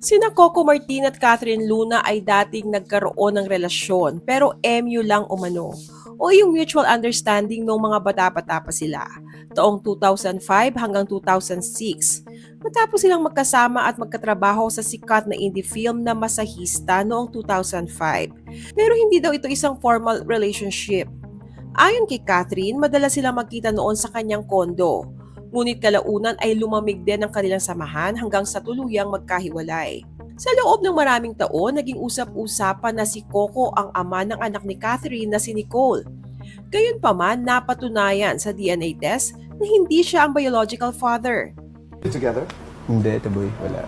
Sina Coco Martin at Catherine Luna ay dating nagkaroon ng relasyon pero MU lang umano o yung mutual understanding ng mga bata-bata pa sila taong 2005 hanggang 2006 matapos silang magkasama at magkatrabaho sa sikat na indie film na Masahista noong 2005. Pero hindi daw ito isang formal relationship. Ayon kay Catherine, madalas silang magkita noon sa kanyang kondo. Ngunit kalaunan ay lumamig din ang kanilang samahan hanggang sa tuluyang magkahiwalay. Sa loob ng maraming taon, naging usap-usapan na si Coco ang ama ng anak ni Catherine na si Nicole. Gayunpaman, napatunayan sa DNA test na hindi siya ang biological father. Together? Hindi, taboy, wala.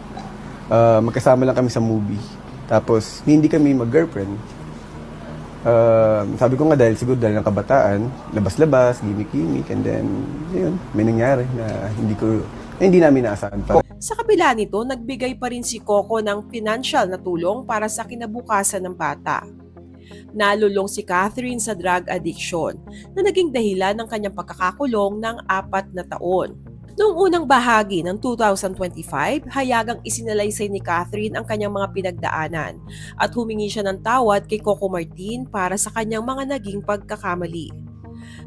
Magkasama lang kami sa movie. Tapos, hindi kami mag-girlfriend. Sabi ko nga dahil siguro dahil ng kabataan, labas-labas, gimmick-gimmick, and then, yun, may nangyari na hindi namin naasahan pa. Sa kabila nito, nagbigay pa rin si Coco ng financial na tulong para sa kinabukasan ng bata. Nalulong si Catherine sa drug addiction na naging dahilan ng kanyang pagkakakulong ng 4 na taon. Noong unang bahagi ng 2025, hayagang isinalaysay ni Catherine ang kanyang mga pinagdaanan at humingi siya ng tawad kay Coco Martin para sa kanyang mga naging pagkakamali.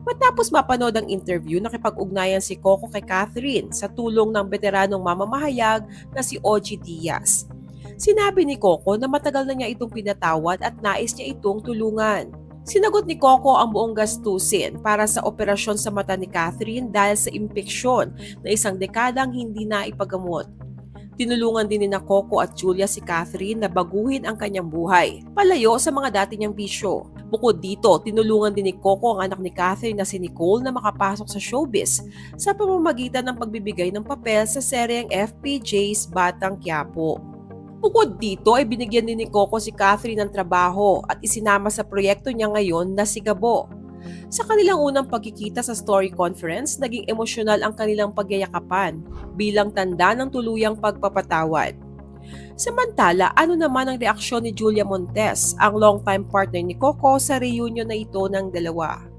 Matapos mapanood ang interview, nakipag-ugnayan si Coco kay Catherine sa tulong ng veteranong mamamahayag na si Ogie Diaz. Sinabi ni Coco na matagal na niya itong pinatawad at nais niya itong tulungan. Sinagot ni Coco ang buong gastusin para sa operasyon sa mata ni Catherine dahil sa impeksyon na 1 dekadang hindi na ipagamot. Tinulungan din ni Coco at Julia si Catherine na baguhin ang kanyang buhay, palayo sa mga dati niyang bisyo. Bukod dito, tinulungan din ni Coco ang anak ni Catherine na si Nicole na makapasok sa showbiz sa pamamagitan ng pagbibigay ng papel sa seryeng FPJ's Batang Quiapo. Bukod dito ay binigyan din ni Coco si Catherine ng trabaho at isinama sa proyekto niya ngayon na si Gabo. Sa kanilang unang pagkikita sa story conference, naging emosyonal ang kanilang pagyayakapan bilang tanda ng tuluyang pagpapatawad. Samantala, ano naman ang reaksyon ni Julia Montes, ang longtime partner ni Coco sa reunion na ito ng dalawa?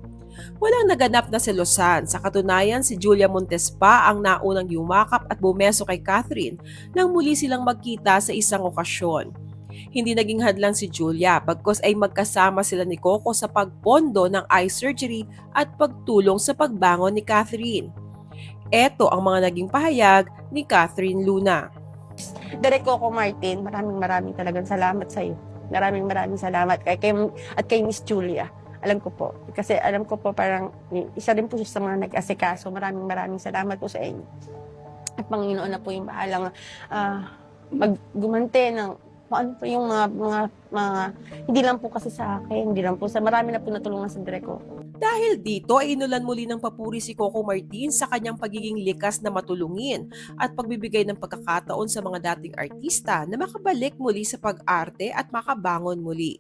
Walang naganap na selosan. Sa katunayan, si Julia Montes pa ang naunang yumakap at bumeso kay Catherine nang muli silang magkita sa isang okasyon. Hindi naging hadlang si Julia bagkus ay magkasama sila ni Coco sa pagpondo ng eye surgery at pagtulong sa pagbangon ni Catherine. Ito ang mga naging pahayag ni Catherine Luna. Direk Coco Martin, maraming talagang salamat sa iyo. Maraming salamat kay Miss Julia. Alam ko po. Kasi alam ko po parang isa rin po siya sa mga nag-asikaso. Maraming salamat po sa inyo. At Panginoon na po yung bahalang maggumante ng ano po yung mga hindi lang po kasi sa akin, hindi lang po sa marami na po natulungan sa Direk Coco. Dahil dito ay inulan muli ng papuri si Coco Martin sa kanyang pagiging likas na matulungin at pagbibigay ng pagkakataon sa mga dating artista na makabalik muli sa pag-arte at makabangon muli.